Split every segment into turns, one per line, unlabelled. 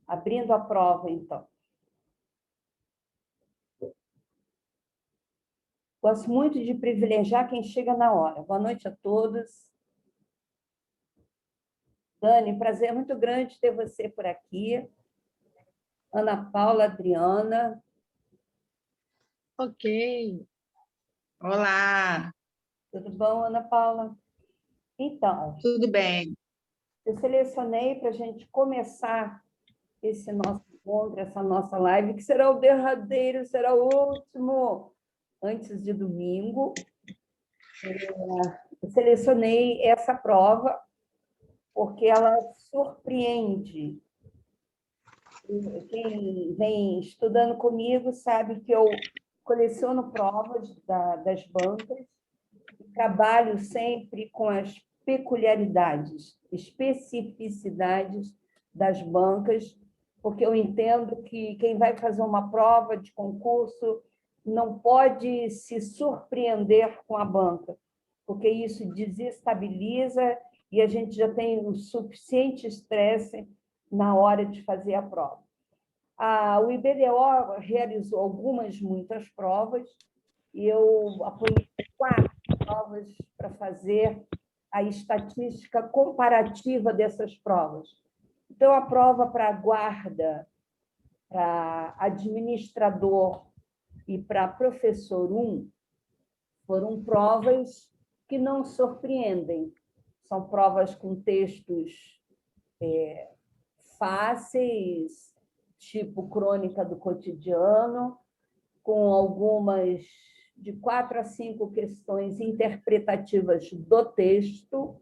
Abrindo a prova, então. Gosto muito de privilegiar quem chega na hora. Boa noite a todos. Dani, prazer muito grande ter você por aqui. Ana Paula, Adriana.
Ok. Olá.
Tudo bom, Ana Paula? Então,
tudo bem.
Eu selecionei para a gente começar esse nosso encontro, essa nossa live, que será o derradeiro, será o último, antes de domingo. Eu selecionei essa prova porque ela surpreende. Quem vem estudando comigo sabe que eu coleciono provas das bancas e trabalho sempre com as peculiaridades, especificidades das bancas, porque eu entendo que quem vai fazer uma prova de concurso não pode se surpreender com a banca, porque isso desestabiliza e a gente já tem o suficiente estresse na hora de fazer a prova. O IBDO realizou muitas provas, e eu apoiei 4 provas para fazer a estatística comparativa dessas provas. Então, a prova para guarda, para administrador e para professor 1 foram provas que não surpreendem. São provas com textos fáceis, tipo crônica do cotidiano, com algumas de 4 a 5 questões interpretativas do texto,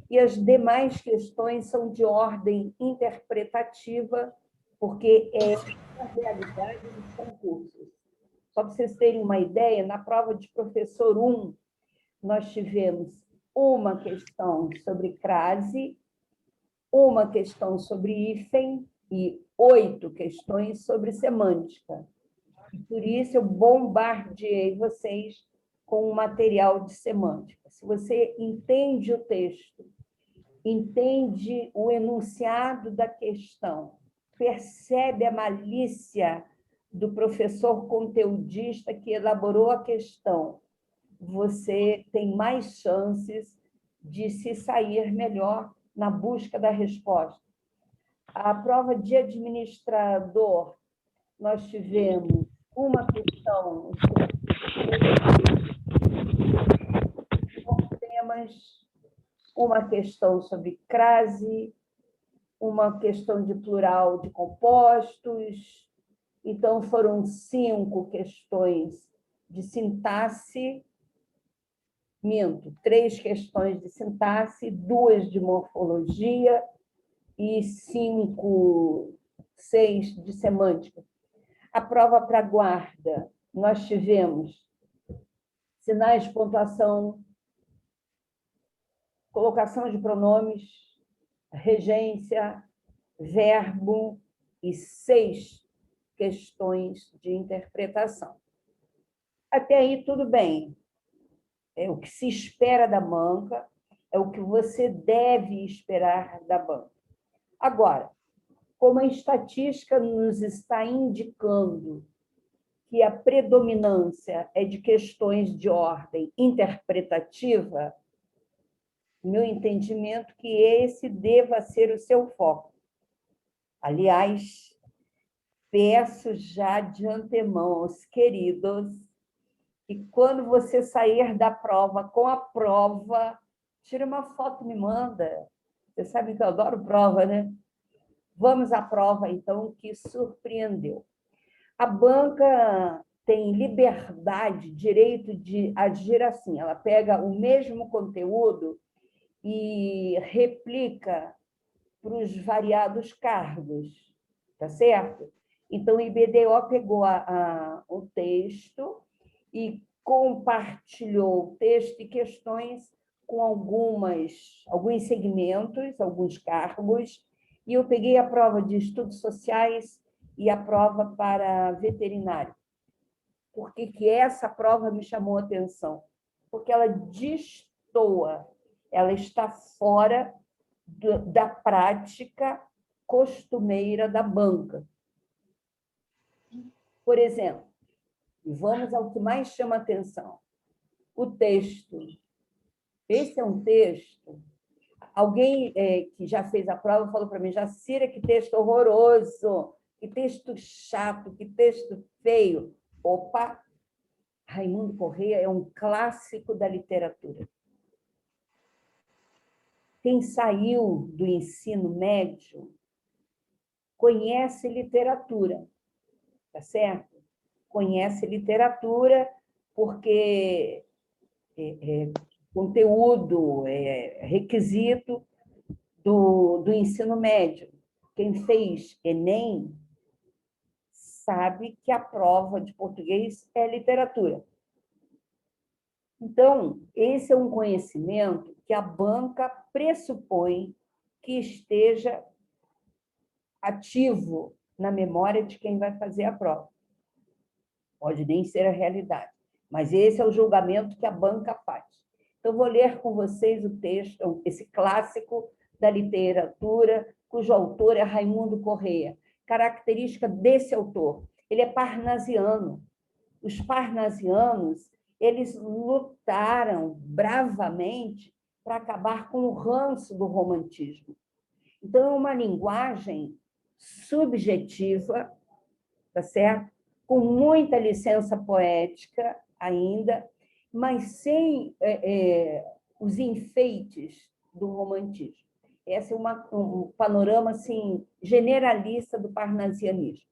e as demais questões são de ordem interpretativa, porque é a realidade dos concursos. Só para vocês terem uma ideia, na prova de professor 1, nós tivemos uma questão sobre crase, uma questão sobre hífen e 8 questões sobre semântica. E por isso eu bombardeei vocês com um material de semântica. Se você entende o texto, entende o enunciado da questão, percebe a malícia do professor conteudista que elaborou a questão, você tem mais chances de se sair melhor na busca da resposta. A prova de administrador, nós tivemos uma questão sobre temas, uma questão sobre crase, uma questão de plural de compostos. Então, foram 5 questões de sintaxe, 3 questões de sintaxe, 2 de morfologia e 6 de semântica. A prova para guarda, nós tivemos sinais de pontuação, colocação de pronomes, regência, verbo e 6 questões de interpretação. Até aí, tudo bem. É o que se espera da banca, é o que você deve esperar da banca. Agora, como a estatística nos está indicando que a predominância é de questões de ordem interpretativa, meu entendimento que esse deva ser o seu foco. Aliás, peço já de antemão aos queridos que quando você sair da prova com a prova, tira uma foto e me manda. Vocês sabem que eu adoro prova, né? Vamos à prova, então, que surpreendeu. A banca tem liberdade, direito de agir assim. Ela pega o mesmo conteúdo e replica para os variados cargos, tá certo? Então, o IBDO pegou o texto e compartilhou o texto e questões com alguns segmentos, alguns cargos, e eu peguei a prova de estudos sociais e a prova para veterinário. Por que essa prova me chamou a atenção? Porque ela destoa, ela está fora da prática costumeira da banca. Por exemplo, e vamos ao que mais chama atenção, o texto. Esse é um texto. Alguém que já fez a prova falou para mim, Jacira, que texto horroroso, que texto chato, que texto feio. Opa! Raimundo Corrêa é um clássico da literatura. Quem saiu do ensino médio conhece literatura, tá certo? Conhece literatura porque conteúdo, requisito do ensino médio. Quem fez Enem sabe que a prova de português é literatura. Então, esse é um conhecimento que a banca pressupõe que esteja ativo na memória de quem vai fazer a prova. Pode nem ser a realidade, mas esse é o julgamento que a banca faz. Então, vou ler com vocês o texto, esse clássico da literatura, cujo autor é Raimundo Corrêa. Característica desse autor, ele é parnasiano. Os parnasianos, eles lutaram bravamente para acabar com o ranço do romantismo. Então, é uma linguagem subjetiva, tá certo? Com muita licença poética ainda, mas sem os enfeites do romantismo. Esse é um panorama assim, generalista do parnasianismo.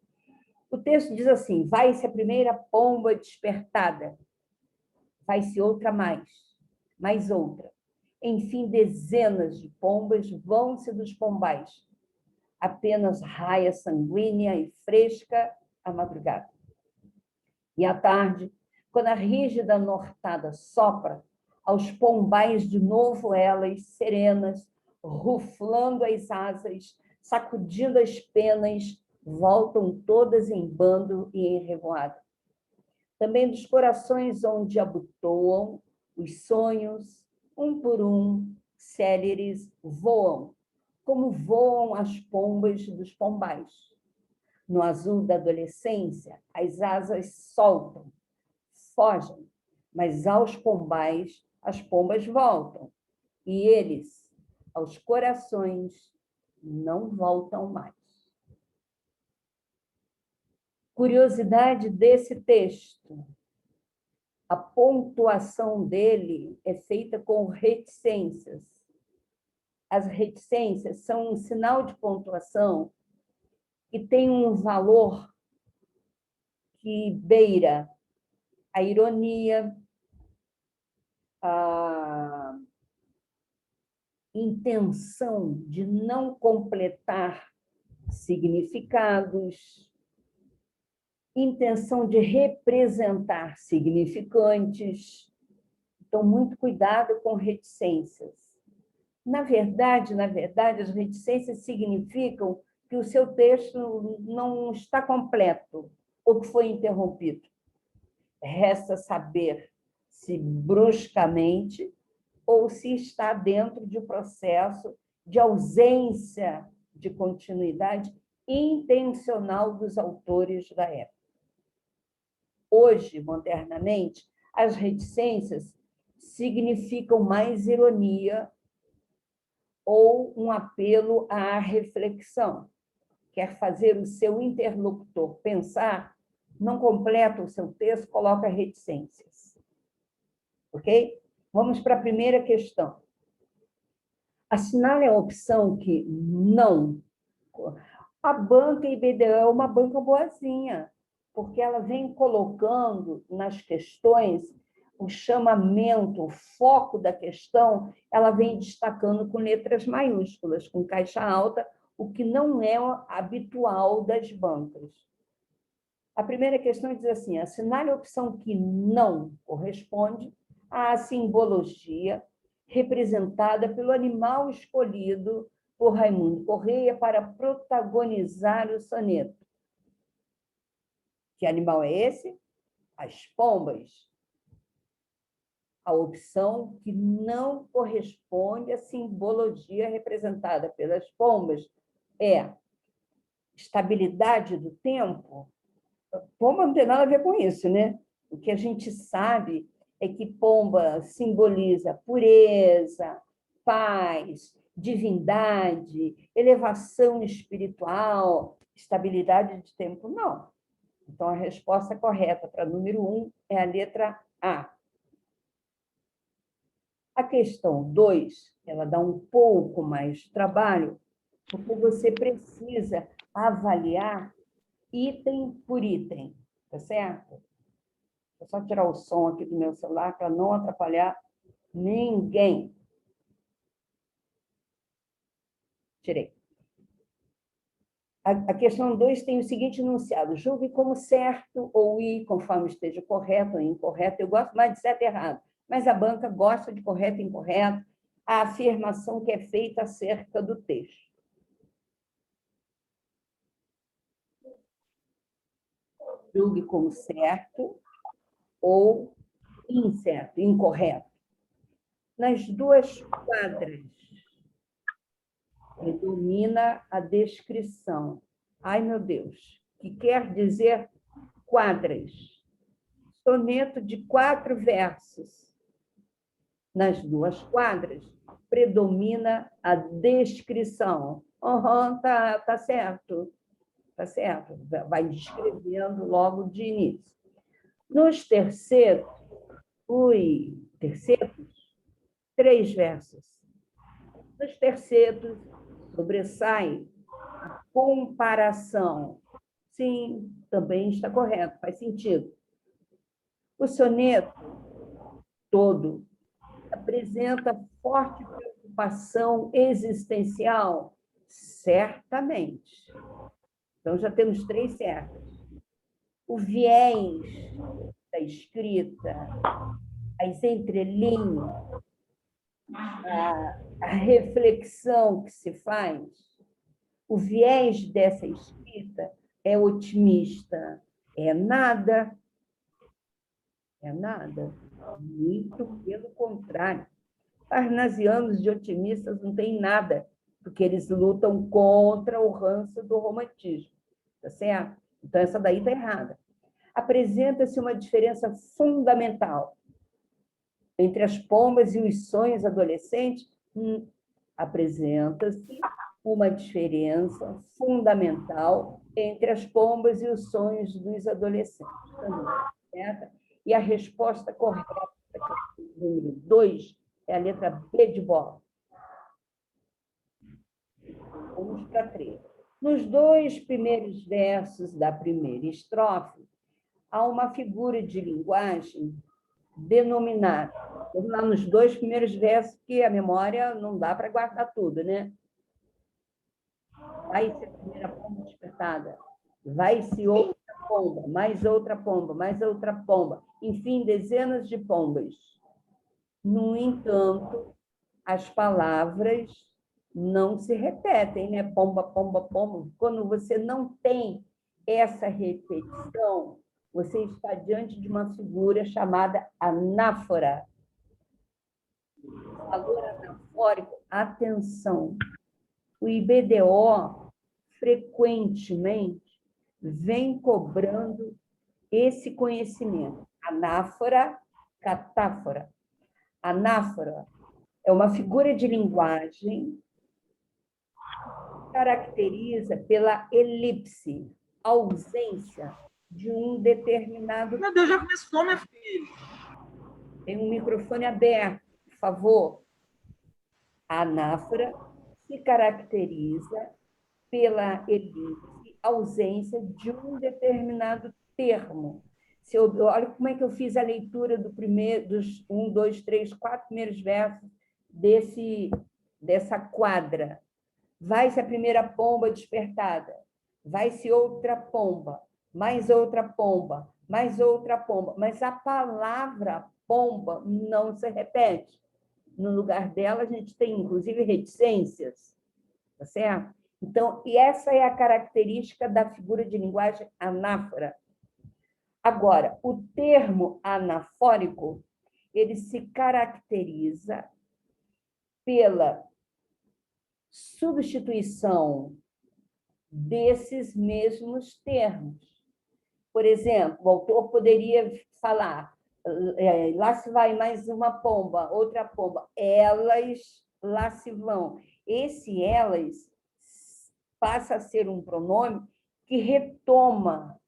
O texto diz assim: vai-se a primeira pomba despertada, vai-se outra mais outra. Enfim, dezenas de pombas vão-se dos pombais. Apenas raia sanguínea e fresca a madrugada. E à tarde, quando a rígida nortada sopra, aos pombais de novo elas, serenas, ruflando as asas, sacudindo as penas, voltam todas em bando e em revoada. Também dos corações onde abotoam os sonhos, um por um, céleres, voam, como voam as pombas dos pombais. No azul da adolescência, as asas soltam, fogem, mas aos pombais as pombas voltam, e eles, aos corações, não voltam mais. Curiosidade desse texto: a pontuação dele é feita com reticências. As reticências são um sinal de pontuação que tem um valor que beira a ironia, a intenção de não completar significados, intenção de representar significantes. Então, muito cuidado com reticências. Na verdade, as reticências significam que o seu texto não está completo ou que foi interrompido. Resta saber se bruscamente ou se está dentro de um processo de ausência de continuidade intencional dos autores da época. Hoje, modernamente, as reticências significam mais ironia ou um apelo à reflexão. Quer fazer o seu interlocutor pensar, não completa o seu texto, coloca reticências. Ok? Vamos para a primeira questão. Assinale a opção que não. A banca IBDE é uma banca boazinha, porque ela vem colocando nas questões o chamamento, o foco da questão, ela vem destacando com letras maiúsculas, com caixa alta, o que não é habitual das bancas. A primeira questão diz assim: assinale a opção que não corresponde à simbologia representada pelo animal escolhido por Raimundo Corrêa para protagonizar o soneto. Que animal é esse? As pombas. A opção que não corresponde à simbologia representada pelas pombas é estabilidade do tempo, pomba não tem nada a ver com isso, né? O que a gente sabe é que pomba simboliza pureza, paz, divindade, elevação espiritual, estabilidade de tempo, não. Então, a resposta correta para número 1 é a letra A. A questão 2, ela dá um pouco mais de trabalho, porque você precisa avaliar item por item, tá certo? Vou só tirar o som aqui do meu celular para não atrapalhar ninguém. Tirei. A questão 2 tem o seguinte enunciado: julgue como certo ou ir, conforme esteja correto ou incorreto. Eu gosto mais de certo e errado, mas a banca gosta de correto e incorreto, a afirmação que é feita acerca do texto. Julgue como certo ou incerto, incorreto. Nas duas quadras, predomina a descrição. Ai, meu Deus, que quer dizer quadras. Soneto de 4 versos. Nas duas quadras, predomina a descrição. Tá certo. Tá certo. Vai descrevendo logo de início. Nos terceiros, terceiros, 3 versos. Nos terceiros, sobressai a comparação. Sim, também está correto, faz sentido. O soneto todo apresenta forte preocupação existencial? Certamente. Então, já temos 3 certos. O viés da escrita, as entrelinhas, a reflexão que se faz, o viés dessa escrita é otimista. É nada. É nada. Muito pelo contrário. Parnasianos de otimistas não têm nada, porque eles lutam contra o ranço do romantismo. Tá certo? Então, essa daí está errada. Apresenta-se uma diferença fundamental entre as pombas e os sonhos adolescentes. Apresenta-se uma diferença fundamental entre as pombas e os sonhos dos adolescentes. Certo? E a resposta correta, número 2, é a letra B de bola. Vamos para 3. Nos 2 primeiros versos da primeira estrofe, há uma figura de linguagem denominada. Vamos lá nos 2 primeiros versos, que a memória não dá para guardar tudo, né? Vai-se a primeira pomba despertada, vai-se outra pomba, mais outra pomba, mais outra pomba. Enfim, dezenas de pombas. No entanto, as palavras não se repetem, né? Pomba, pomba, pomba. Quando você não tem essa repetição, você está diante de uma figura chamada anáfora. Valor anafórico, atenção. O IBDO frequentemente vem cobrando esse conhecimento. Anáfora, catáfora. Anáfora é uma figura de linguagem que caracteriza pela elipse, ausência de um determinado...
Meu Deus, já começou, minha filha.
Tem um microfone aberto, por favor. A anáfora se caracteriza pela elipse, ausência de um determinado termo. Olha como é que eu fiz a leitura dos 1, 2, 3, 4 primeiros versos dessa quadra. Vai-se a primeira pomba despertada, vai-se outra pomba, mais outra pomba, mais outra pomba, mas a palavra pomba não se repete. No lugar dela, a gente tem, inclusive, reticências, tá certo? Então, e essa é a característica da figura de linguagem anáfora. Agora, o termo anafórico, ele se caracteriza pela substituição desses mesmos termos. Por exemplo, o autor poderia falar: lá se vai mais uma pomba, outra pomba, elas lá se vão. Esse elas passa a ser um pronome que retoma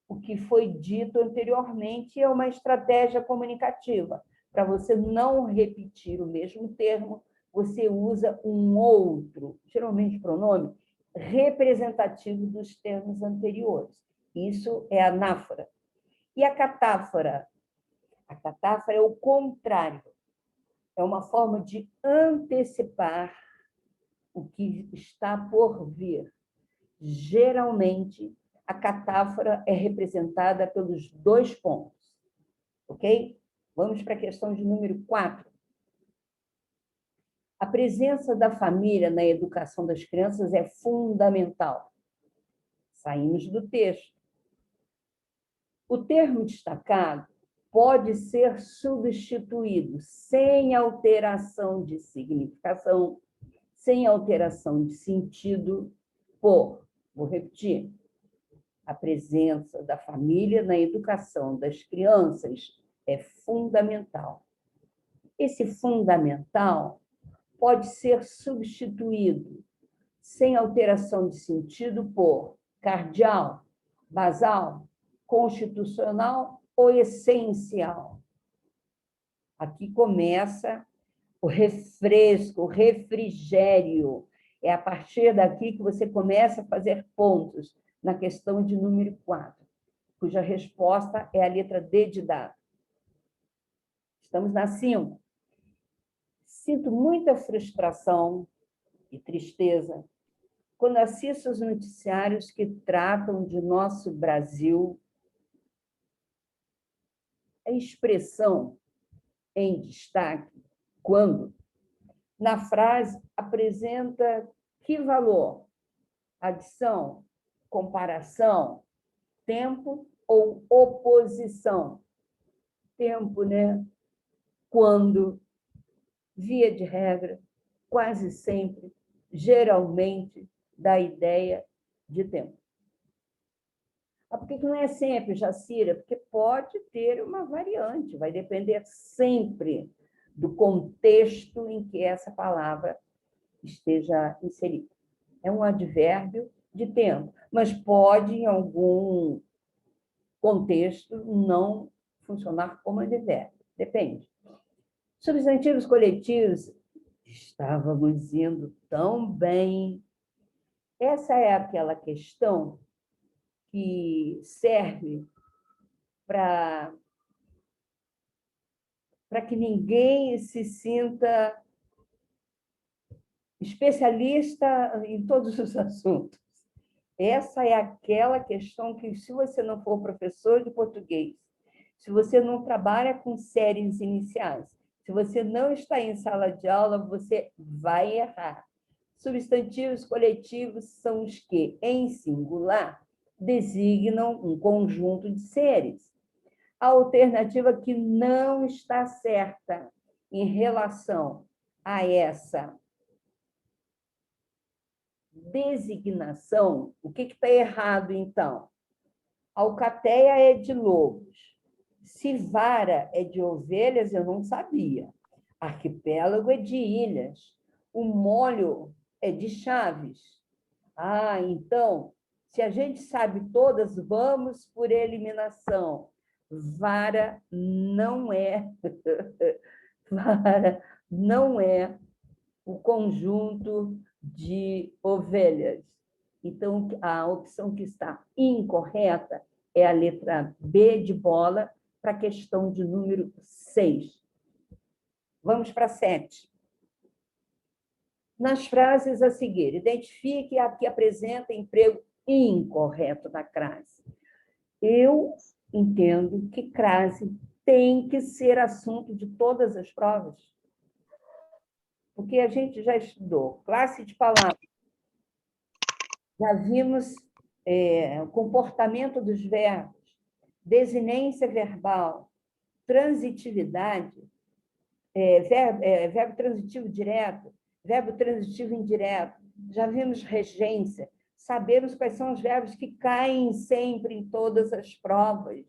o que foi dito anteriormente, é uma estratégia comunicativa. Para você não repetir o mesmo termo, você usa um outro, geralmente pronome, representativo dos termos anteriores. Isso é anáfora. E a catáfora? A catáfora é o contrário. É uma forma de antecipar o que está por vir. Geralmente, a catáfora é representada pelos 2 pontos. Ok? Vamos para a questão de número 4. A presença da família na educação das crianças é fundamental. Saímos do texto. O termo destacado pode ser substituído sem alteração de significação, sem alteração de sentido, por, vou repetir, a presença da família na educação das crianças é fundamental. Esse fundamental pode ser substituído sem alteração de sentido por cardial, basal, constitucional ou essencial. Aqui começa o refresco, o refrigério. É a partir daqui que você começa a fazer pontos na questão de número 4, cuja resposta é a letra D de dado. Estamos na 5. Sinto muita frustração e tristeza quando assisto os noticiários que tratam de nosso Brasil. A expressão em destaque, quando, na frase, apresenta que valor? Adição, comparação, tempo ou oposição? Tempo, né? Quando, via de regra, quase sempre, geralmente, dá ideia de tempo. Por que não é sempre, Jacira? Porque pode ter uma variante, vai depender sempre do contexto em que essa palavra esteja inserida. É um advérbio de tempo, mas pode, em algum contexto, não funcionar como advérbio. Depende. Substantivos coletivos, estávamos indo tão bem. Essa é aquela questão que serve para que ninguém se sinta especialista em todos os assuntos. Essa é aquela questão que, se você não for professor de português, se você não trabalha com séries iniciais, se você não está em sala de aula, você vai errar. Substantivos coletivos são os que, em singular, designam um conjunto de seres. A alternativa que não está certa em relação a essa designação, o que está errado, então? Alcateia é de lobos. Se vara é de ovelhas, eu não sabia. Arquipélago é de ilhas. O molho é de chaves. Então, se a gente sabe todas, vamos por eliminação. Vara não é vara não é o conjunto de ovelhas. Então, a opção que está incorreta é a letra B de bola, para a questão de número 6. Vamos para 7. Nas frases a seguir, identifique a que apresenta emprego incorreto da crase. Eu entendo que crase tem que ser assunto de todas as provas, porque a gente já estudou classe de palavras, já vimos o comportamento dos verbos, desinência verbal, transitividade, verbo transitivo direto, verbo transitivo indireto, já vimos regência, sabemos quais são os verbos que caem sempre em todas as provas.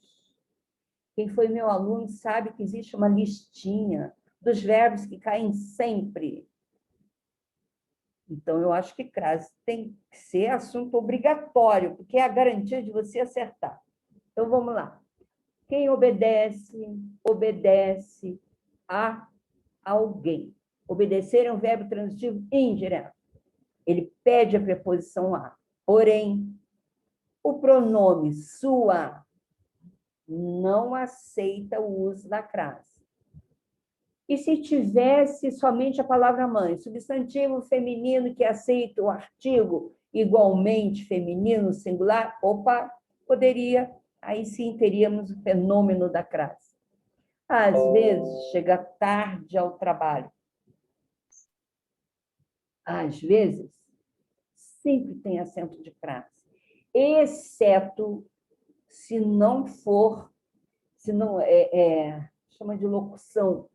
Quem foi meu aluno sabe que existe uma listinha dos verbos que caem sempre. Então, eu acho que crase tem que ser assunto obrigatório, porque é a garantia de você acertar. Então, vamos lá. Quem obedece, obedece a alguém. Obedecer é um verbo transitivo indireto. Ele pede a preposição a. Porém, o pronome sua não aceita o uso da crase. E se tivesse somente a palavra mãe, substantivo feminino que aceita o artigo igualmente feminino singular, opa, poderia, aí sim teríamos o fenômeno da crase. Às vezes, chega tarde ao trabalho. Às vezes, sempre tem acento de crase, exceto se não for, se não chama de locução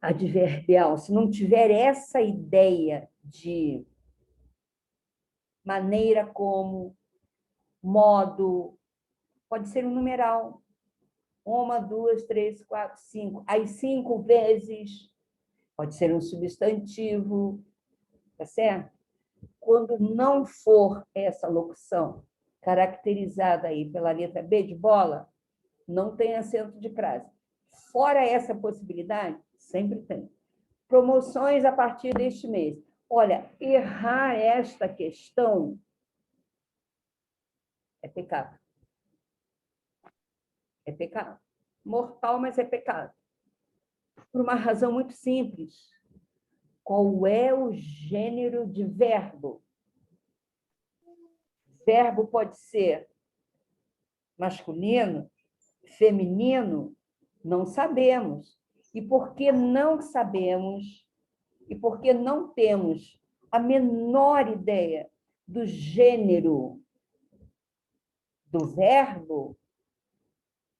adverbial, se não tiver essa ideia de maneira como, modo, pode ser um numeral, 1, 2, 3, 4, 5, as 5 vezes, pode ser um substantivo, tá certo? Quando não for essa locução caracterizada aí pela letra B de bola, não tem acento de crase. Fora essa possibilidade, sempre tem. Promoções a partir deste mês. Olha, errar esta questão é pecado. É pecado. Mortal, mas é pecado. Por uma razão muito simples. Qual é o gênero de verbo? Verbo pode ser masculino, feminino, não sabemos. E porque não sabemos, e porque não temos a menor ideia do gênero do verbo,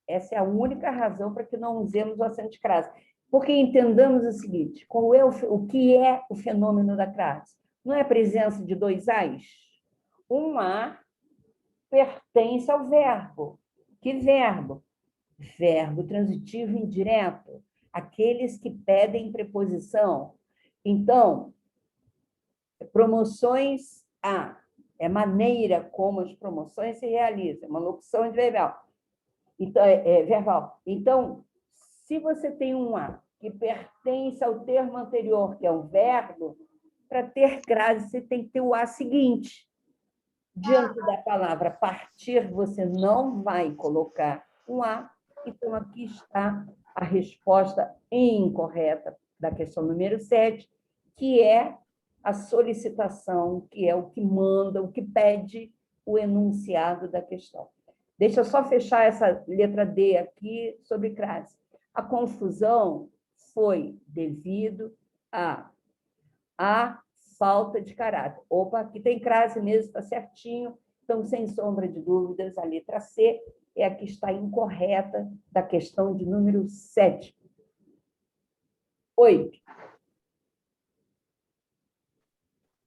essa é a única razão para que não usemos o acento de crase. Porque entendamos o seguinte, qual é o que é o fenômeno da crase? Não é a presença de 2 As? Um A pertence ao verbo. Que verbo? Verbo transitivo indireto. Aqueles que pedem preposição. Então, promoções a. É maneira como as promoções se realizam. Uma locução adverbial. Então, verbal. Então, se você tem um A que pertence ao termo anterior, que é um verbo, para ter crase, você tem que ter o A seguinte. Diante da palavra partir, você não vai colocar um A. Então, aqui está a resposta incorreta da questão número 7, que é a solicitação, que é o que manda, o que pede o enunciado da questão. Deixa eu só fechar essa letra D aqui sobre crase. A confusão foi devido à falta de caráter. Opa, aqui tem crase mesmo, está certinho. Então, sem sombra de dúvidas, a letra C é a que está incorreta da questão de número 7. 8.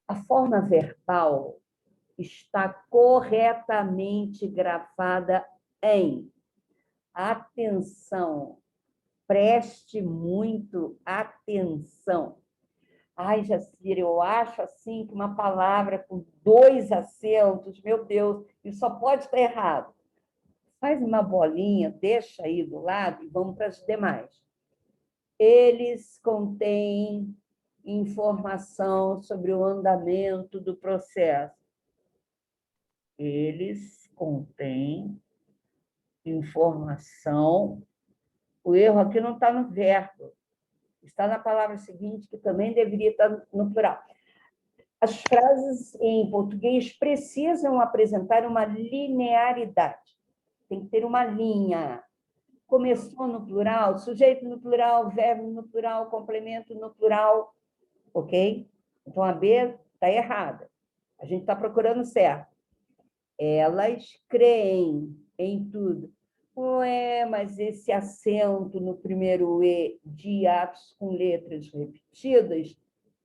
A forma verbal está corretamente gravada em. Atenção, preste muito atenção. Ai, Jacira, eu acho assim que uma palavra com 2 acentos, meu Deus, isso só pode estar errado. Faz uma bolinha, deixa aí do lado e vamos para as demais. Eles contêm informação sobre o andamento do processo. Eles contêm informação. O erro aqui não está no verbo, está na palavra seguinte, que também deveria estar no plural. As frases em português precisam apresentar uma linearidade. Tem que ter uma linha. Começou no plural, sujeito no plural, verbo no plural, complemento no plural, ok? Então, a B está errada. A gente está procurando certo. Elas creem em tudo. Ué, mas esse acento no primeiro E de atos com letras repetidas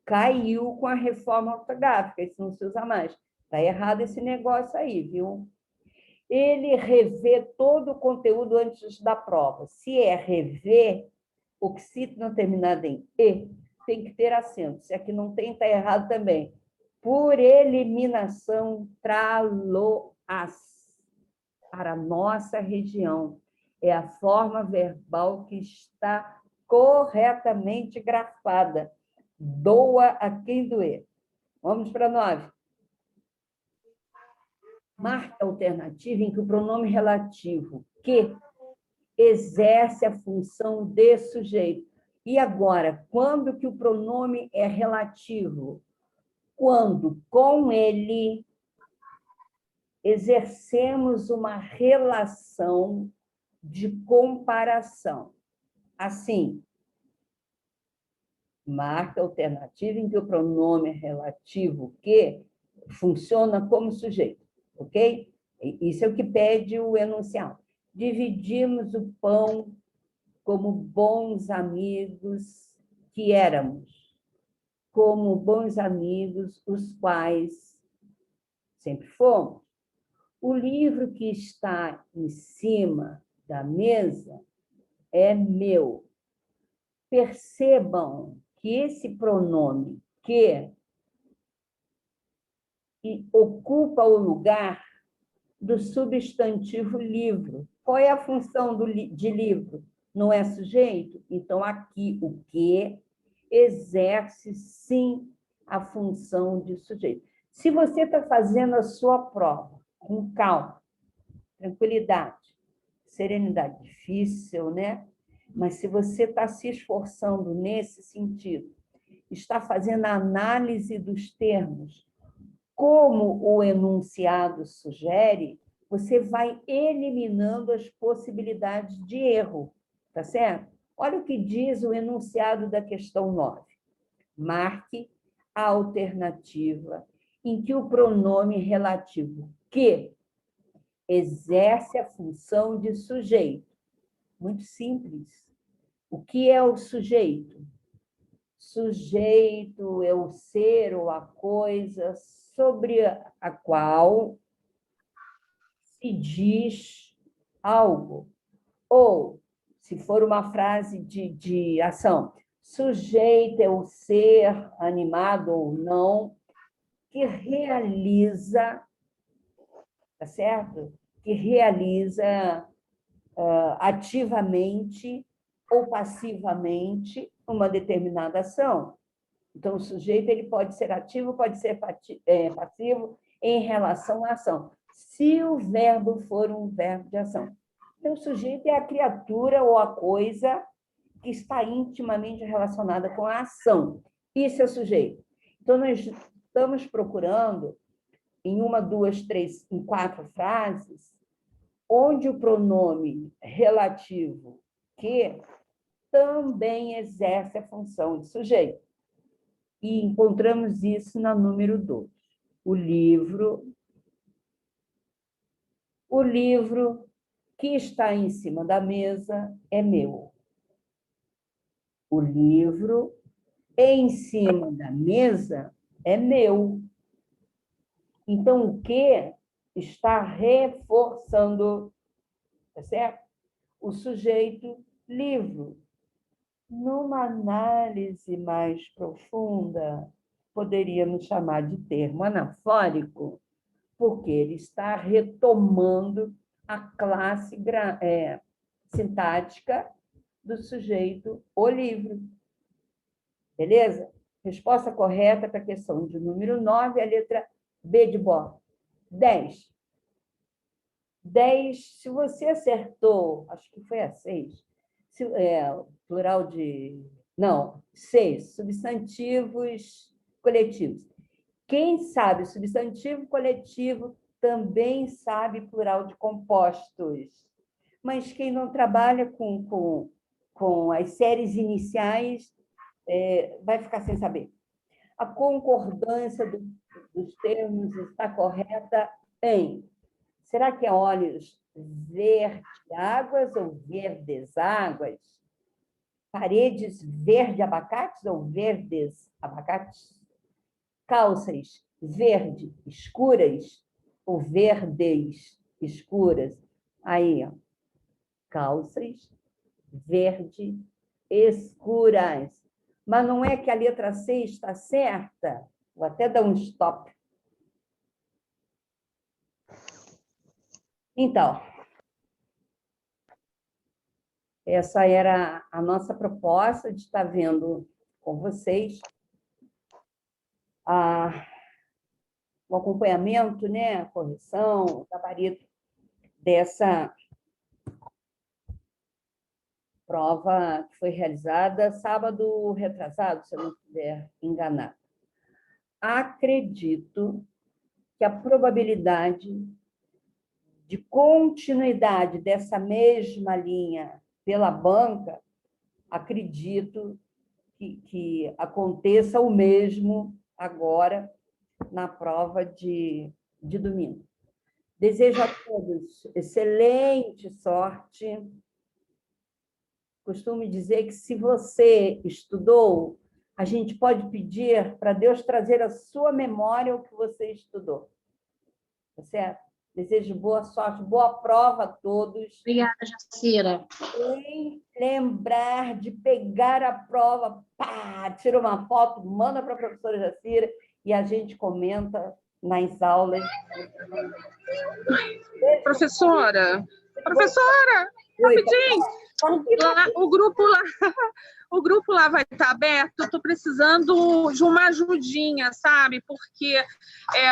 caiu com a reforma ortográfica, isso não se usa mais. Está errado esse negócio aí, viu? Ele revê todo o conteúdo antes da prova. Se é rever, oxítono terminado em E, tem que ter acento. Se aqui não tem, está errado também. Por eliminação, traloas. Para a nossa região. É a forma verbal que está corretamente grafada. Doa a quem doer. Vamos para 9. Marca alternativa em que o pronome relativo que exerce a função de sujeito. E agora, quando que o pronome é relativo? Quando com ele exercemos uma relação de comparação. Assim, marca alternativa em que o pronome relativo que funciona como sujeito, ok? Isso é o que pede o enunciado. Dividimos o pão como bons amigos que éramos, como bons amigos os quais sempre fomos. O livro que está em cima da mesa é meu. Percebam que esse pronome que ocupa o lugar do substantivo livro. Qual é a função de livro? Não é sujeito? Então, aqui, o que exerce, sim, a função de sujeito. Se você está fazendo a sua prova com calma, tranquilidade, serenidade, difícil, né? Mas se você está se esforçando nesse sentido, está fazendo a análise dos termos, como o enunciado sugere, você vai eliminando as possibilidades de erro, tá certo? Olha o que diz o enunciado da questão 9. Marque a alternativa em que o pronome relativo que exerce a função de sujeito. Muito simples. O que é o sujeito? Sujeito é o ser ou a coisa sobre a qual se diz algo. Ou, se for uma frase de ação, sujeito é o ser, animado ou não, que realiza, tá certo? Que realiza ativamente ou passivamente uma determinada ação. Então, o sujeito ele pode ser ativo, pode ser passivo em relação à ação, se o verbo for um verbo de ação. Então, o sujeito é a criatura ou a coisa que está intimamente relacionada com a ação. Isso é o sujeito. Então, nós estamos procurando, em uma, duas, três, em 4 frases, onde o pronome relativo que também exerce a função de sujeito. E encontramos isso na número 2. O livro que está em cima da mesa é meu. O livro em cima da mesa é meu. Então, o que está reforçando, tá certo? O sujeito livro. Numa análise mais profunda, poderíamos chamar de termo anafórico, porque ele está retomando a classe sintática do sujeito, o livro. Beleza? Resposta correta para a questão de número 9, a letra B de bola. 10. 10, se você acertou, acho que foi a 6, plural de... Não, 6, substantivos coletivos. Quem sabe substantivo coletivo também sabe plural de compostos. Mas quem não trabalha com as séries iniciais vai ficar sem saber. A concordância dos termos está correta em... Será que é olhos verde-águas ou verdes-águas? Paredes verde-abacates ou verdes-abacates? Calças verde escuras ou verdes escuras. Aí, ó, calças verde escuras. Mas não é que a letra C está certa? Vou até dar um stop. Então, essa era a nossa proposta de estar vendo com vocês o acompanhamento, né, a correção, o gabarito dessa prova que foi realizada sábado retrasado, se eu não estiver enganado. Acredito que a probabilidade de continuidade dessa mesma linha pela banca, acredito que aconteça o mesmo agora na prova de domingo. Desejo a todos excelente sorte. Costumo dizer que, se você estudou, a gente pode pedir para Deus trazer à sua memória o que você estudou. Tá certo? Desejo boa sorte, boa prova a todos.
Obrigada, Jacira.
Sem lembrar de pegar a prova, pá, tira uma foto, manda para a professora Jacira e a gente comenta nas aulas.
Professora,
Oi,
rapidinho. O grupo lá vai estar aberto. Eu estou precisando de uma ajudinha, sabe? Porque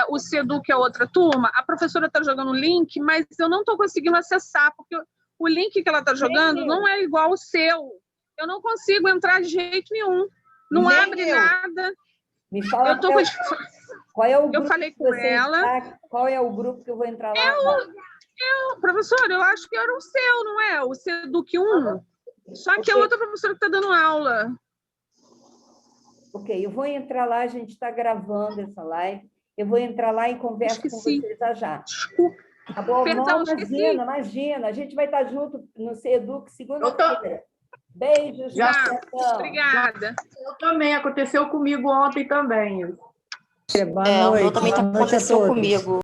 o Seduc é outra turma. A professora está jogando o link, mas eu não estou conseguindo acessar, porque o link que ela está jogando não é igual ao seu. Eu não consigo entrar de jeito nenhum. Não
Nem
abre
eu.
nada.
Me fala qual é o grupo.
Eu falei
que
com
você
ela.
está, qual é o grupo que eu vou entrar lá?
Professora, eu acho que era o seu, não é? O Seduc 1. Só que é outra professora que está dando aula.
Ok, eu vou entrar lá, a gente está gravando essa live. Eu vou entrar lá e converso com vocês já.
Desculpa.
Tá bom?
Perdão,
Não, imagina. A gente vai estar junto no Seduc segunda-feira. Beijos.
Obrigada.
Eu também, aconteceu comigo ontem também.
O meu também aconteceu comigo.